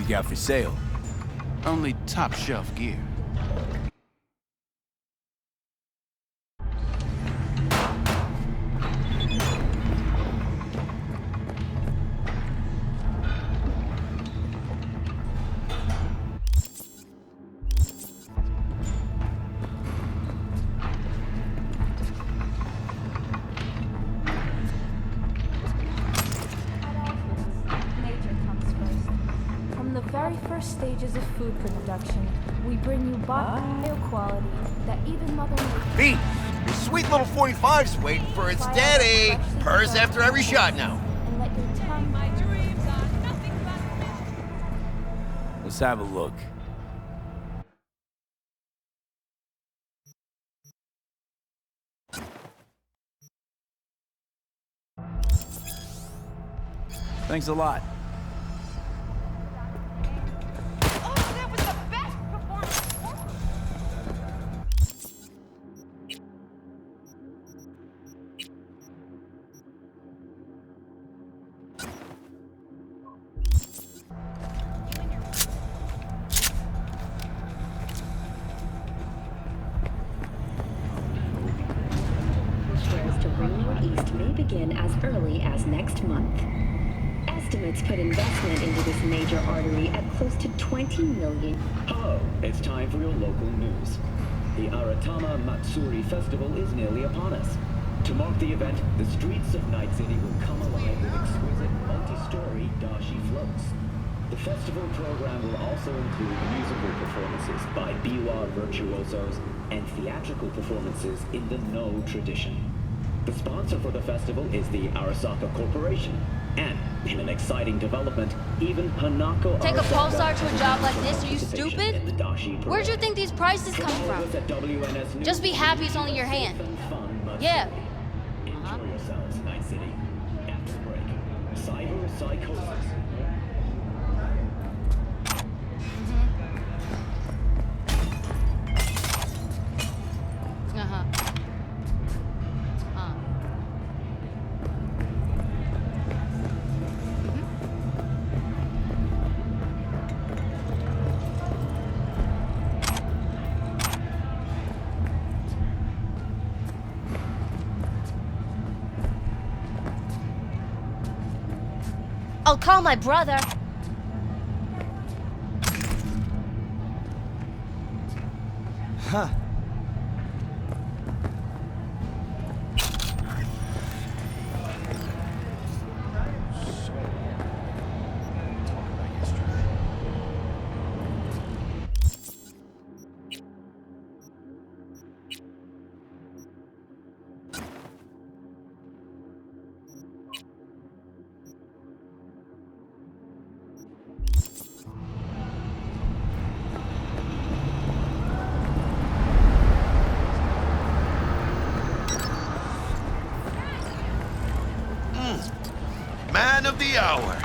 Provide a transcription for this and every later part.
you got for sale? Only top-shelf gear. Very first stages of food production, we bring you bio quality that even Mother Nature. Pete, your sweet little 45's waiting for its daddy. Purrs after every shot now. And let your tongue. My dreams are nothing but. Let's have a look. Thanks a lot. Begin as early as next month. Estimates put investment into this major artery at close to 20 million. Hello, it's time for your local news. The Aratama Matsuri Festival is nearly upon us. To mark the event, the streets of Night City will come alive with exquisite multi-story dashi floats. The festival program will also include musical performances by biwa virtuosos and theatrical performances in the No tradition. The sponsor for the festival is the Arasaka Corporation. And, in an exciting development, even Hanako Take Arasaka a pulsar to a job like has this? Are you participation stupid? in the Dashi parade. Where'd you think these prices come Follow from? us at WNS News. Just be happy it's only your hand. Fun must Yeah. be. Enjoy yourselves, Night City. After break, cyber psychosis. I'll call my brother. Huh. Man of the hour.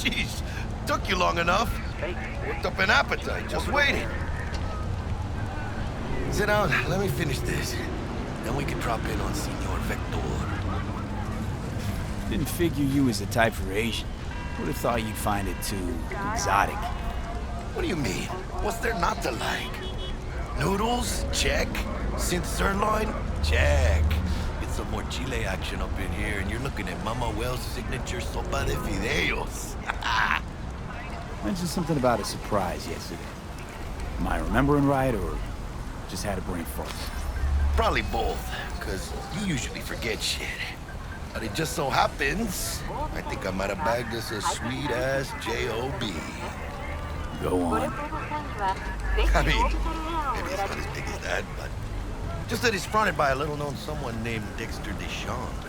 Jeez, took you long enough. Worked up an appetite, just waiting. Sit down, let me finish this. Then we can drop in on Senor Vector. Didn't figure you was the type for Asian. Would have thought you'd find it too exotic. What do you mean? What's there not to like? Noodles? Check. Synth sirloin? Check. Get some more chile action up in here, and you're looking at Mama Wells' signature sopa de fideos. Mentioned something about a surprise yesterday. Am I remembering right, or just had a brain fart? Probably both, because you usually forget shit. But it just so happens, I think I might have bagged us a sweet-ass J.O.B. Go on. I mean, maybe it's not as big as that, but just that it's fronted by a little-known someone named Dexter Deschamps.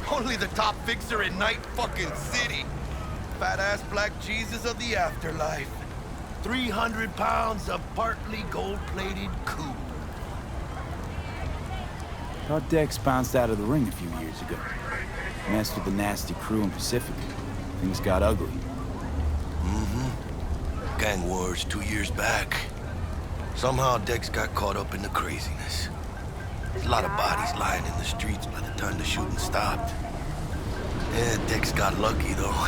Only the top fixer in Night fucking City. Fat-ass black Jesus of the afterlife. 300 pounds of partly gold-plated coupe. Thought Dex bounced out of the ring a few years ago. Messed with the nasty crew in Pacific. Things got ugly. Mm-hmm. Gang wars 2 years back. Somehow Dex got caught up in the craziness. There's a lot of bodies lying in the streets by the time the shooting stopped. Yeah, Dex got lucky, though.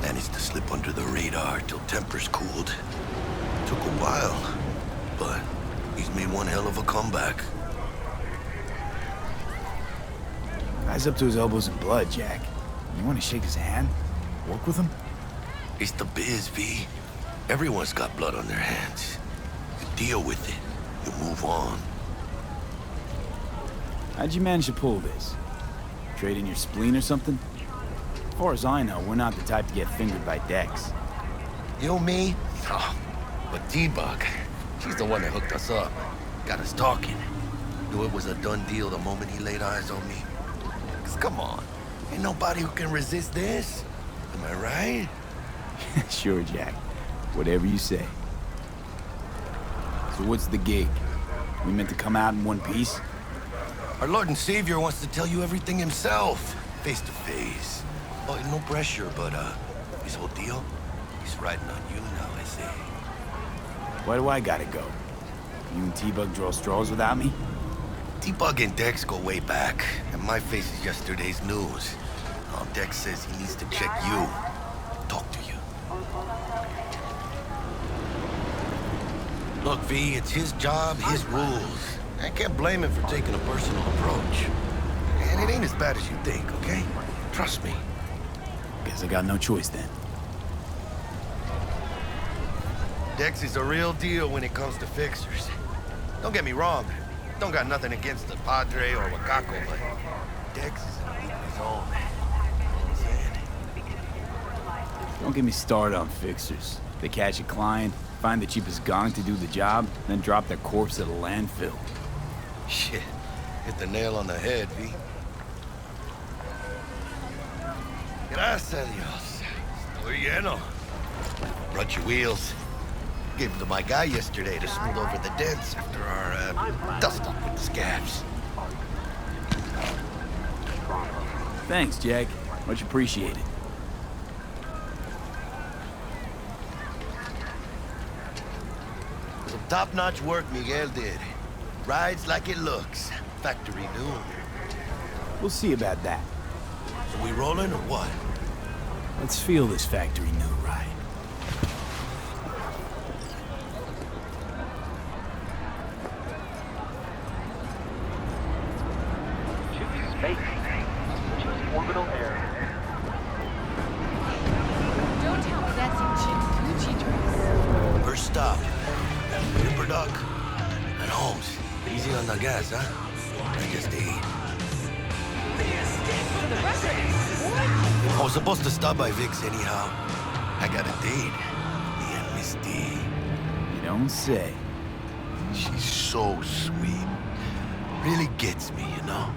Managed to slip under the radar till tempers cooled. Took a while, but he's made one hell of a comeback. Guy's up to his elbows in blood, Jack. You want to shake his hand? Work with him? It's the biz, V. Everyone's got blood on their hands. You deal with it. You move on. How'd you manage to pull this? Trade in your spleen or something? As far as I know, we're not the type to get fingered by Dex. You, me? Oh, but T-Bug, she's the one that hooked us up. Got us talking. Knew it was a done deal the moment he laid eyes on me. 'Cause come on, ain't nobody who can resist this. Am I right? Sure, Jack. Whatever you say. So what's the gig? We meant to come out in one piece? Our Lord and Savior wants to tell you everything himself, face to face. Oh, no pressure, but his whole deal, he's riding on you now, I say. Why do I gotta go? You and T-Bug draw straws without me? T-Bug and Dex go way back, and my face is yesterday's news. Now Dex says he needs to check you, talk to you. Look, V, it's his job, his rules. I can't blame him for taking a personal approach. And it ain't as bad as you think, okay? Trust me. Guess I got no choice then. Dex is a real deal when it comes to fixers. Don't get me wrong. Don't got nothing against the Padre or Wakako, but Dex is in a league of his own. You know what I'm saying? Don't get me started on fixers. They catch a client, find the cheapest gong to do the job, then drop their corpse at a landfill. Shit. Hit the nail on the head, V. Gracias a Dios. Estoy lleno. Brought your wheels. Gave them to my guy yesterday to smooth over the dents after our dust-up with the scabs. Thanks, Jack. Much appreciated. Some top-notch work Miguel did. Rides like it looks. Factory new. We'll see about that. Are we rolling or what? Let's feel this factory new ride. Choose space. Choose orbital air. Don't tell me that's your chick Gucci dress. First stop. Ripper Duck. And Holmes. Easy on the gas, huh? I just ate. For the record, I was supposed to stop by Vic's anyhow. I got a date. Me and Misty. You don't say. She's so sweet. Really gets me, you know?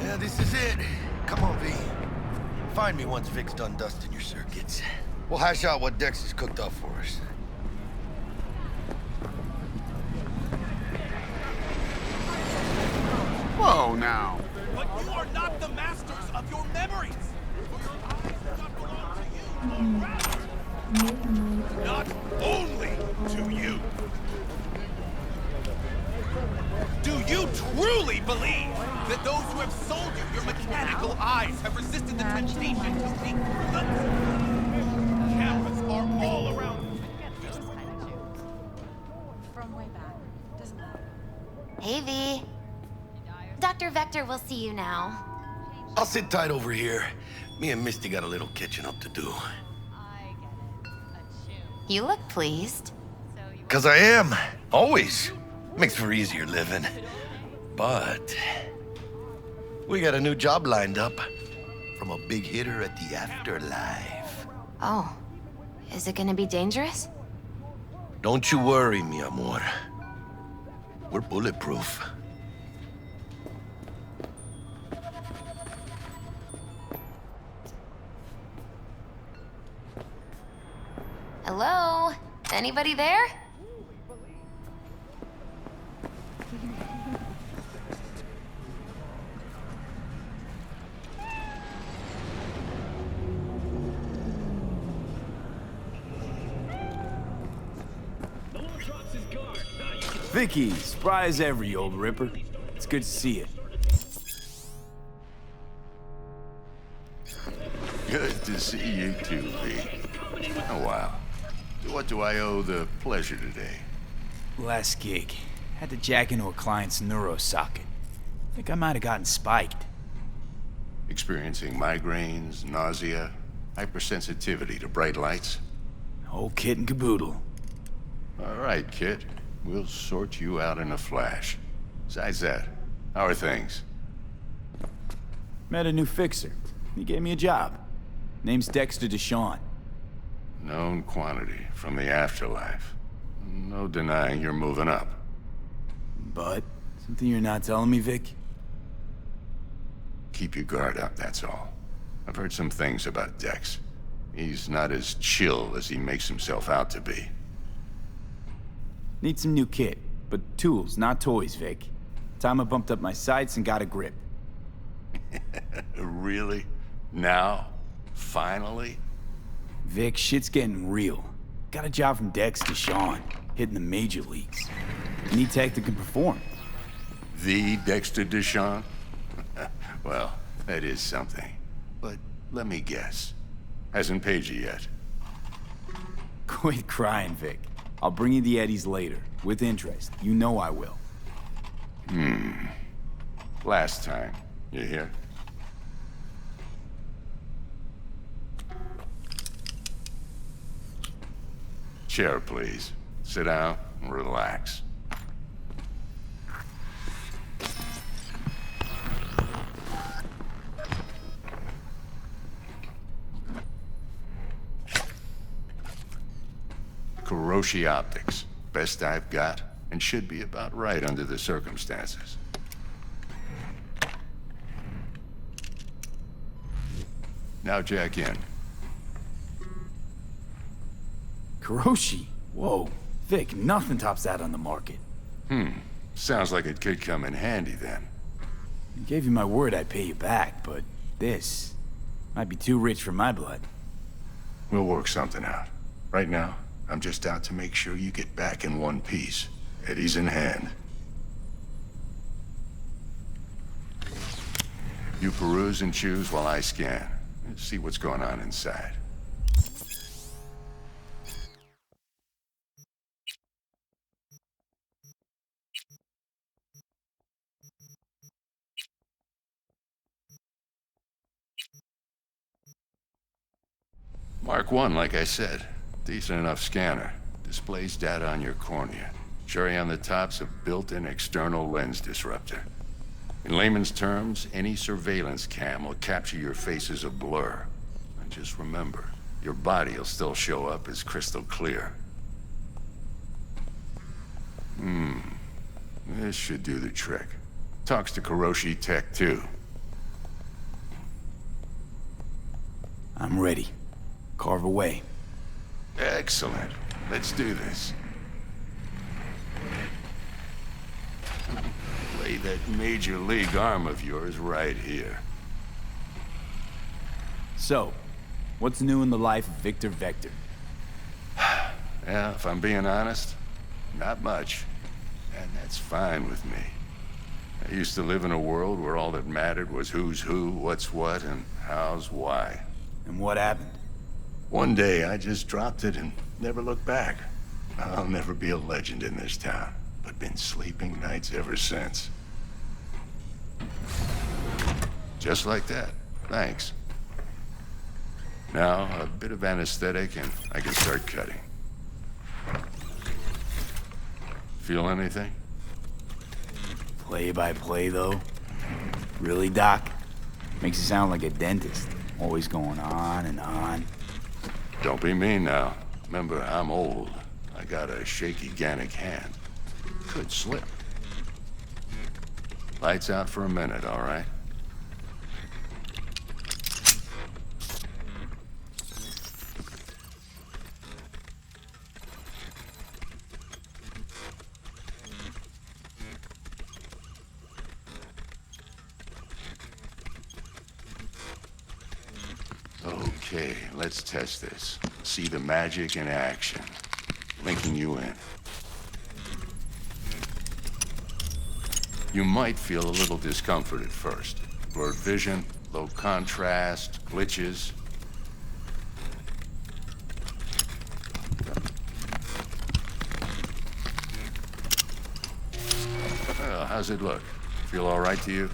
Yeah, this is it. Come on, V. Find me once Vic's done dusting your circuits. We'll hash out what Dex has cooked up for us. Whoa, now. But you are not the masters of your memories. Your eyes do not belong to you. Not only to you. Do you truly believe that those who have sold you your mechanical eyes have resisted the temptation to see through them? Cameras are all around you. those kind of jokes. From way back. Doesn't matter. Hey, V. Dr. Vector will see you now. I'll sit tight over here. Me and Misty got a little catching up to do. I get it. A tune. You look pleased. So you 'Cause I am. Always. Makes for easier living. But we got a new job lined up from a big hitter at the afterlife. Oh, is it gonna be dangerous? Don't you worry, mi amor. We're bulletproof. Hello? Anybody there? Vicky, spry as ever, you old ripper. It's good to see you. Good to see you too, V. Oh, wow. What do I owe the pleasure today? Last gig. Had to jack into a client's neuro socket. Think I might have gotten spiked. Experiencing migraines, nausea, hypersensitivity to bright lights? Whole kit and caboodle. All right, kid. We'll sort you out in a flash. Besides that, how are things? Met a new fixer. He gave me a job. Name's Dexter DeShawn. Known quantity from the afterlife. No denying you're moving up. But, something you're not telling me, Vic? Keep your guard up, that's all. I've heard some things about Dex. He's not as chill as he makes himself out to be. Need some new kit, but tools, not toys, Vic. Time I bumped up my sights and got a grip. Really? Now? Finally? Vic, shit's getting real. Got a job from Dex DeShawn, hitting the major leagues. Need tech that can perform. The Dexter DeShawn? Well, that is something. But let me guess. Hasn't paid you yet. Quit crying, Vic. I'll bring you the eddies later, with interest. You know I will. Last time. You hear? Chair, please. Sit down and relax. Kuroshi Optics. Best I've got, and should be about right under the circumstances. Now jack in. Kuroshi? Whoa. Vic, nothing tops that on the market. Sounds like it could come in handy then. I gave you my word I'd pay you back, but this might be too rich for my blood. We'll work something out. Right now, I'm just out to make sure you get back in one piece. Eddie's in hand. You peruse and choose while I scan. See what's going on inside. Mark 1, like I said. Decent enough scanner. Displays data on your cornea. Cherry on the top's a built-in external lens disruptor. In layman's terms, any surveillance cam will capture your face as a blur. And just remember, your body will still show up as crystal clear. This should do the trick. Talks to Kuroshi Tech, too. I'm ready. Carve away. Excellent. Let's do this. Lay that major league arm of yours right here. So, what's new in the life of Victor Vector? Yeah, if I'm being honest, not much. And that's fine with me. I used to live in a world where all that mattered was who's who, what's what, and how's why. And what happened? One day, I just dropped it and never looked back. I'll never be a legend in this town, but been sleeping nights ever since. Just like that. Thanks. Now, a bit of anesthetic and I can start cutting. Feel anything? Play by play, though? Really, Doc? Makes you sound like a dentist. Always going on and on. Don't be mean now. Remember, I'm old. I got a shaky Gannic hand. Could slip. Lights out for a minute, all right? Okay, let's test this. See the magic in action. Linking you in. You might feel a little discomfort at first. Blurred vision, low contrast, glitches. Well, how's it look? Feel all right to you?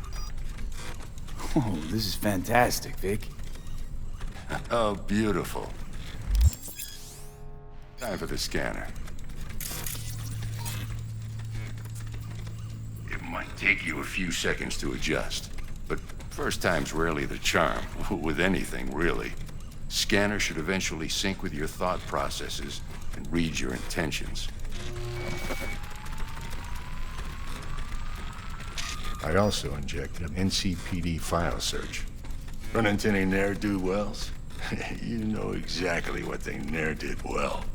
Oh, this is fantastic, Vic. Oh, beautiful. Time for the scanner. It might take you a few seconds to adjust, but first time's rarely the charm, with anything, really. Scanner should eventually sync with your thought processes and read your intentions. I also injected an NCPD file search. Run into any ne'er-do-wells? You know exactly what they ne'er did well.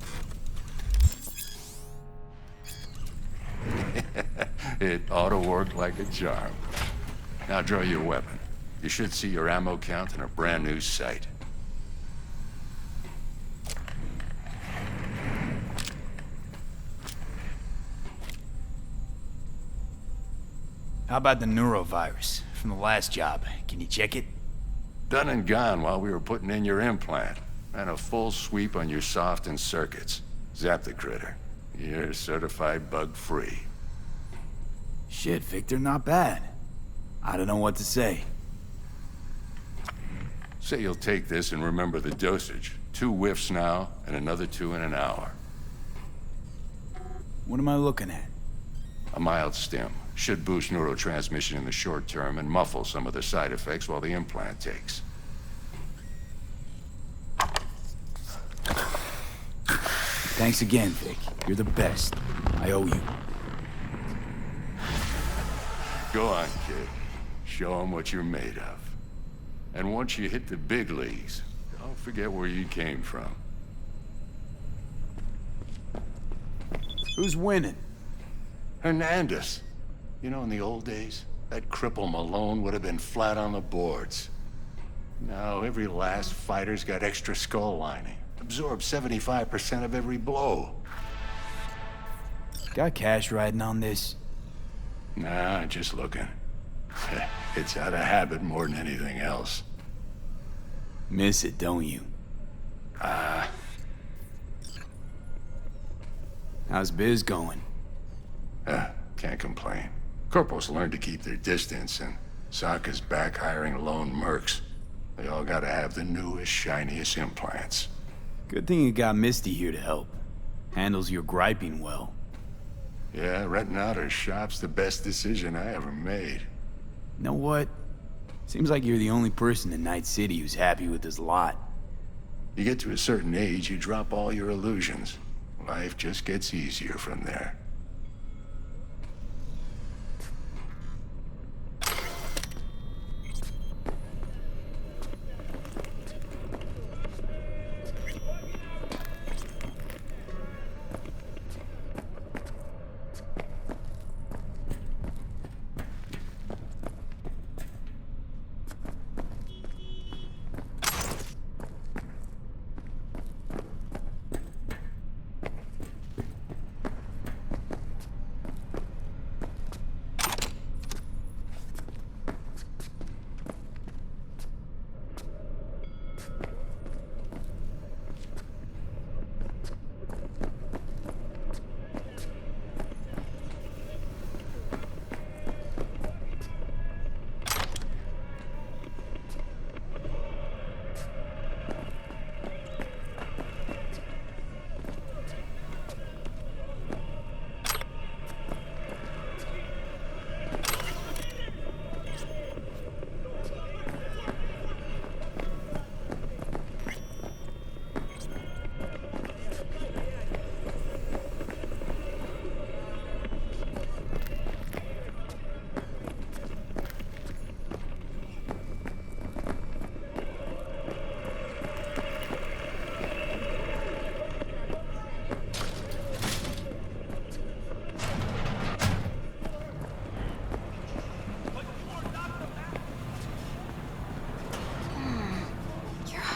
It ought to work like a charm. Now draw your weapon. You should see your ammo count in a brand new sight. How about the neurovirus from the last job? Can you check it? Done and gone while we were putting in your implant. And a full sweep on your soft and circuits. Zap the critter. You're certified bug-free. Shit, Victor, not bad. I don't know what to say. Say you'll take this and remember the dosage. 2 whiffs now, and another 2 in an hour. What am I looking at? A mild stim. Should boost neurotransmission in the short term and muffle some of the side effects while the implant takes. Thanks again, Vic. You're the best. I owe you. Go on, kid. Show 'em what you're made of. And once you hit the big leagues, don't forget where you came from. Who's winning? Hernandez. You know, in the old days, that cripple Malone would have been flat on the boards. Now, every last fighter's got extra skull lining. Absorbs 75% of every blow. Got cash riding on this? Nah, just looking. It's out of habit more than anything else. Miss it, don't you? How's biz going? Can't complain. Corporals learn to keep their distance, and Sokka's back hiring lone mercs. They all gotta have the newest, shiniest implants. Good thing you got Misty here to help. Handles your griping well. Yeah, renting out her shop's the best decision I ever made. You know what? Seems like you're the only person in Night City who's happy with this lot. You get to a certain age, you drop all your illusions. Life just gets easier from there.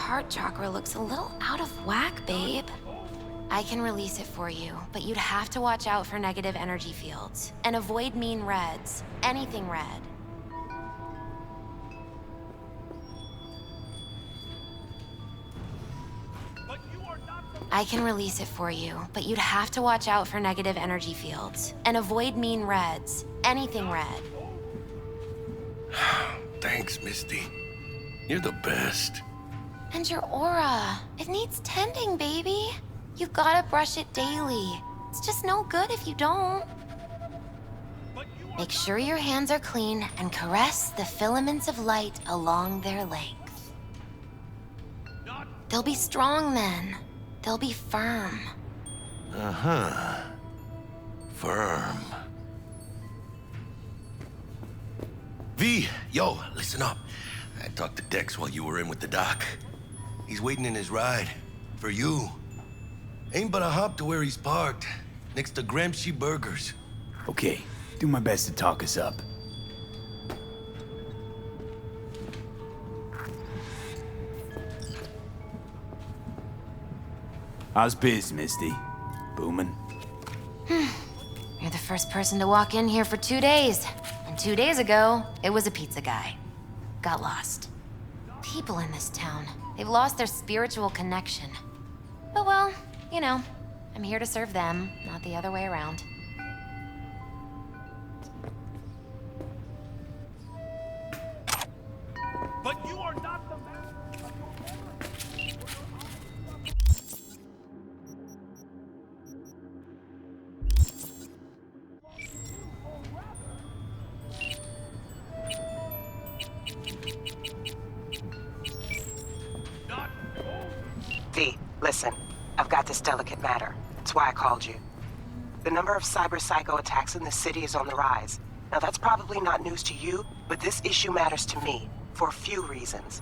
Heart chakra looks a little out of whack, babe. I can release it for you, but you'd have to watch out for negative energy fields. And avoid mean reds. Anything red. I can release it for you, but you'd have to watch out for negative energy fields. And avoid mean reds. Anything red. Thanks, Misty. You're the best. And your aura. It needs tending, baby. You've gotta brush it daily. It's just no good if you don't. Make sure your hands are clean and caress the filaments of light along their length. They'll be strong then. They'll be firm. Uh-huh. Firm. V, yo, listen up. I talked to Dex while you were in with the doc. He's waiting in his ride. For you. Ain't but a hop to where he's parked. Next to Gramsci Burgers. Okay, do my best to talk us up. How's biz, Misty? Booming? You're the first person to walk in here for 2 days. And 2 days ago, it was a pizza guy. Got lost. People in this town, they've lost their spiritual connection. But well, you know, I'm here to serve them, not the other way around. But you are not the man. V, listen. I've got this delicate matter. That's why I called you. The number of cyber-psycho attacks in the city is on the rise. Now that's probably not news to you, but this issue matters to me, for a few reasons.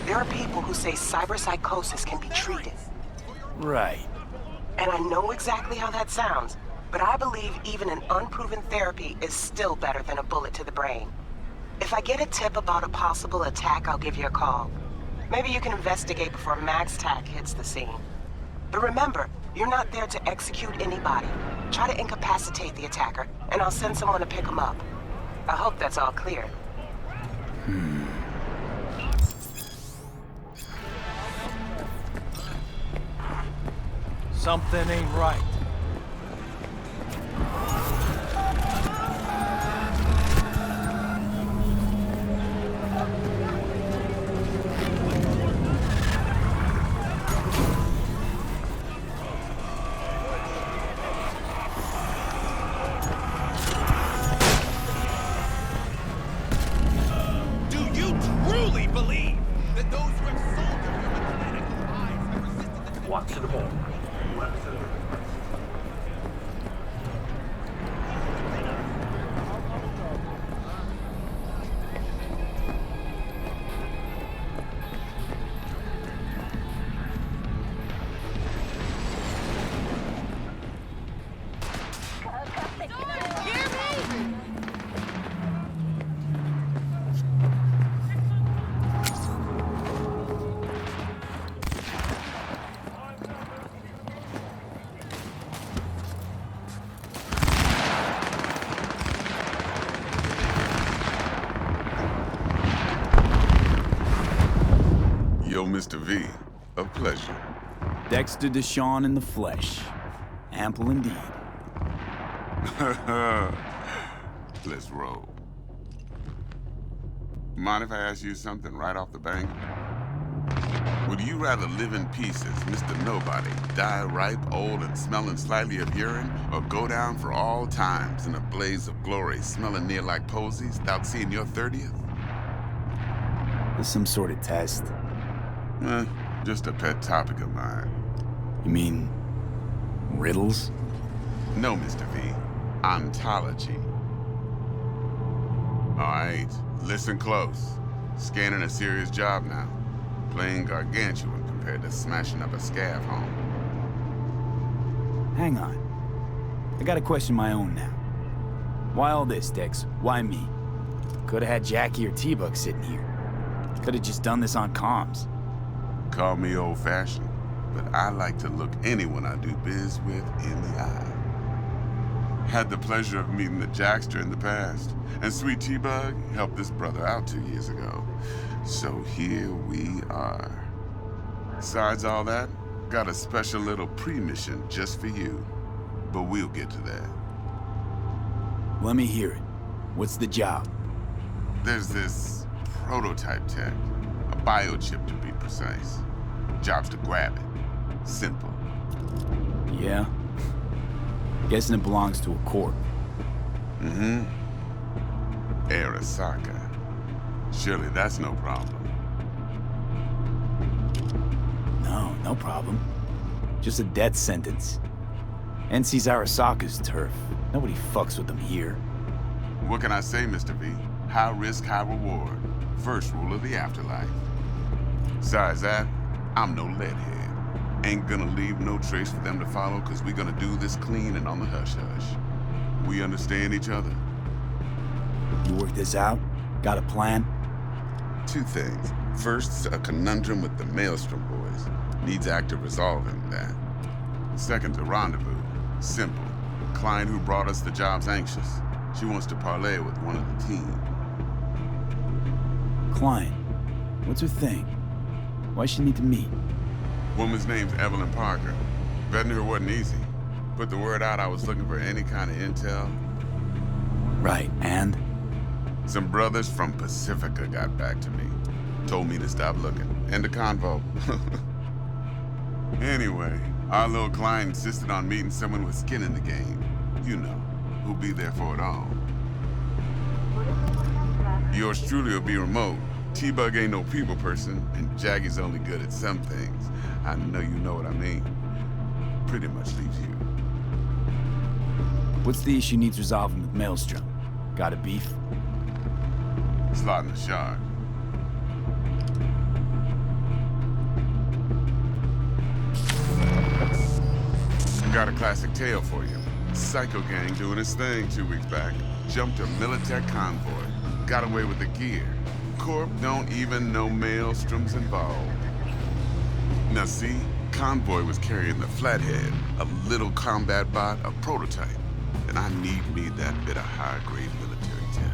There are people who say cyberpsychosis can be treated. Right. And I know exactly how that sounds, but I believe even an unproven therapy is still better than a bullet to the brain. If I get a tip about a possible attack, I'll give you a call. Maybe you can investigate before Max Tack hits the scene. But remember, you're not there to execute anybody. Try to incapacitate the attacker, and I'll send someone to pick him up. I hope that's all clear. Something ain't right. Do you truly believe that those who have sold you your mechanical eyes have resisted the... Watch the ball. Yo, Mr. V, a pleasure. Dexter Deshawn in the flesh. Ample indeed. Let's roll. Mind if I ask you something right off the bank? Would you rather live in pieces, Mr. Nobody, die ripe, old, and smelling slightly of urine, or go down for all times in a blaze of glory, smelling near like posies, without seeing your 30th? There's some sort of test. Just a pet topic of mine. You mean riddles? No, Mr. V. Ontology. All right, listen close. Scanning a serious job now. Playing gargantuan compared to smashing up a scav home. Hang on. I gotta question my own now. Why all this, Dex? Why me? Could've had Jackie or T-Bug sitting here. Could've just done this on comms. Call me old-fashioned, but I like to look anyone I do biz with in the eye. Had the pleasure of meeting the Jackster in the past, and Sweet T-Bug helped this brother out 2 years ago. So here we are. Besides all that, got a special little pre-mission just for you. But we'll get to that. Let me hear it. What's the job? There's this prototype tech, a biochip to be precise. Job's to grab it. Simple. Yeah? Guessing it belongs to a corp. Mm-hmm. Arasaka. Surely that's no problem. No problem. Just a death sentence. NC's Arasaka's turf. Nobody fucks with them here. What can I say, Mr. V? High risk, high reward. First rule of the afterlife. Besides that, I'm no leadhead. Ain't gonna leave no trace for them to follow, cause we gonna do this clean and on the hush-hush. We understand each other? You work this out? Got a plan? 2 things. First, a conundrum with the Maelstrom boys. Needs active resolving that. Second, a rendezvous. Simple. Client who brought us the job's anxious. She wants to parlay with one of the team. Client? What's her thing? Why she need to meet? Woman's name's Evelyn Parker. Vetting her wasn't easy. Put the word out I was looking for any kind of intel. Right, and? Some brothers from Pacifica got back to me. Told me to stop looking. End of convo. Anyway, our little client insisted on meeting someone with skin in the game. You know, who'll be there for it all. Yours truly will be remote. T-Bug ain't no people person, and Jaggy's only good at some things. I know you know what I mean. Pretty much leaves you. What's the issue needs resolving with Maelstrom? Got a beef? Slotting the shard. Got a classic tale for you. Psycho gang doing his thing 2 weeks back. Jumped a Militech convoy. Got away with the gear. Corp don't even know Maelstrom's involved. Now see, convoy was carrying the Flathead, a little combat bot, a prototype. And I need me that bit of high-grade military tech.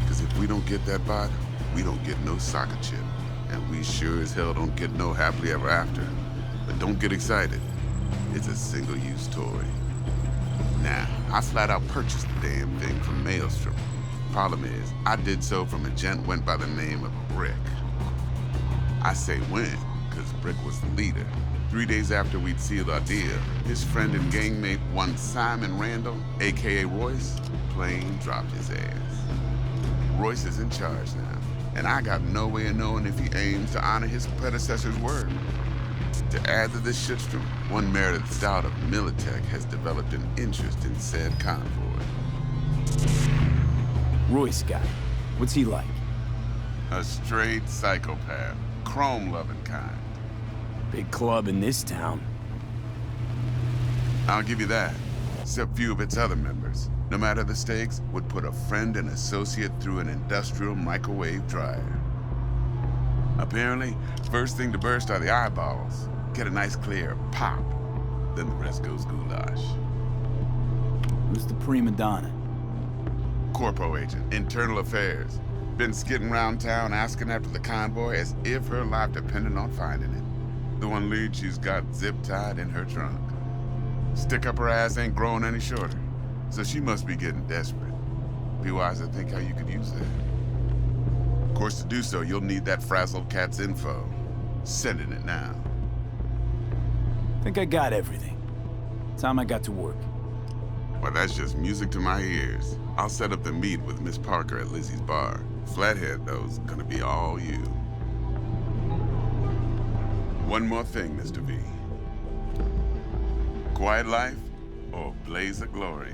Because if we don't get that bot, we don't get no soccer chip. And we sure as hell don't get no happily ever after. But don't get excited. It's a single-use toy. Now, I flat out purchased the damn thing from Maelstrom. Problem is, I did so from a gent went by the name of Brick. I say when, because Brick was the leader. 3 days after we'd sealed our deal, his friend and gangmate, one Simon Randall, a.k.a. Royce, plain dropped his ass. Royce is in charge now, and I got no way of knowing if he aims to honor his predecessor's word. To add to this shitstorm, one Meredith Stout of Militech has developed an interest in said convoy. Royce guy. What's he like? A straight psychopath. Chrome-loving kind. Big club in this town. I'll give you that. Except few of its other members, no matter the stakes, would put a friend and associate through an industrial microwave dryer. Apparently, first thing to burst are the eyeballs. Get a nice clear pop. Then the rest goes goulash. Who's the prima donna? Corpo agent, internal affairs. Been skidding around town asking after the convoy as if her life depended on finding it. The one lead she's got zip-tied in her trunk. Stick up her ass ain't growing any shorter, so she must be getting desperate. Be wise to think how you could use that. Of course, to do so, you'll need that frazzled cat's info. Sending it now. Think I got everything. Time I got to work. Well, that's just music to my ears. I'll set up the meet with Miss Parker at Lizzie's bar. Flathead, though, is gonna be all you. One more thing, Mr. V. Quiet life or blaze of glory?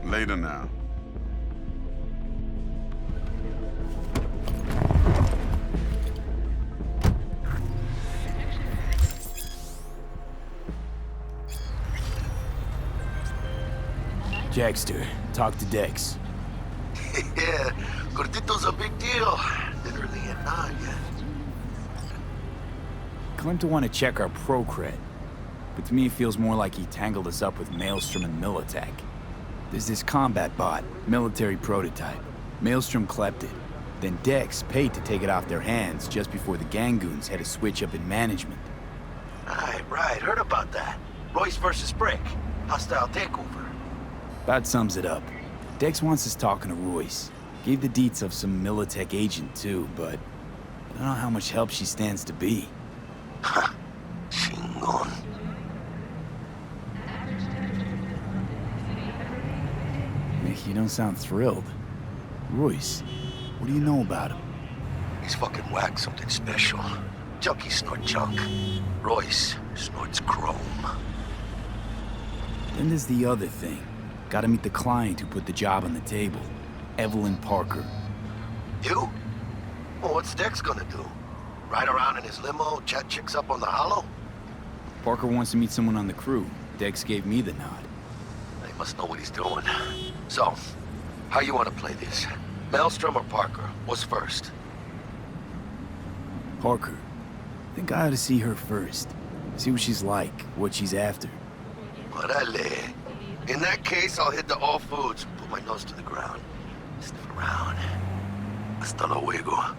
Later now. Jackster, talk to Dex. Yeah, Cortito's a big deal. Literally at 9 yet. claimed to want to check our pro cred. But to me, it feels more like he tangled us up with Maelstrom and Militech. There's this combat bot, military prototype. Maelstrom clept it. Then Dex paid to take it off their hands just before the Gangoons had a switch up in management. Right, heard about that. Royce versus Brick. Hostile takeover. About sums it up. Dex wants us talking to Royce. Gave the deets of some Militech agent too, but I don't know how much help she stands to be. Ha! Chingon. Nick, you don't sound thrilled. Royce, what do you know about him? He's fucking whacked something special. Junkies snort junk. Royce snorts chrome. Then there's the other thing. Gotta meet the client who put the job on the table. Evelyn Parker. You? Well, what's Dex gonna do? Ride around in his limo, chat chicks up on the hollow? Parker wants to meet someone on the crew. Dex gave me the nod. He must know what he's doing. So, how you want to play this? Maelstrom or Parker? What's first? Parker. Think I ought to see her first. See what she's like, what she's after. Orale. In that case, I'll hit the all foods, put my nose to the ground. Sniff around. Hasta luego.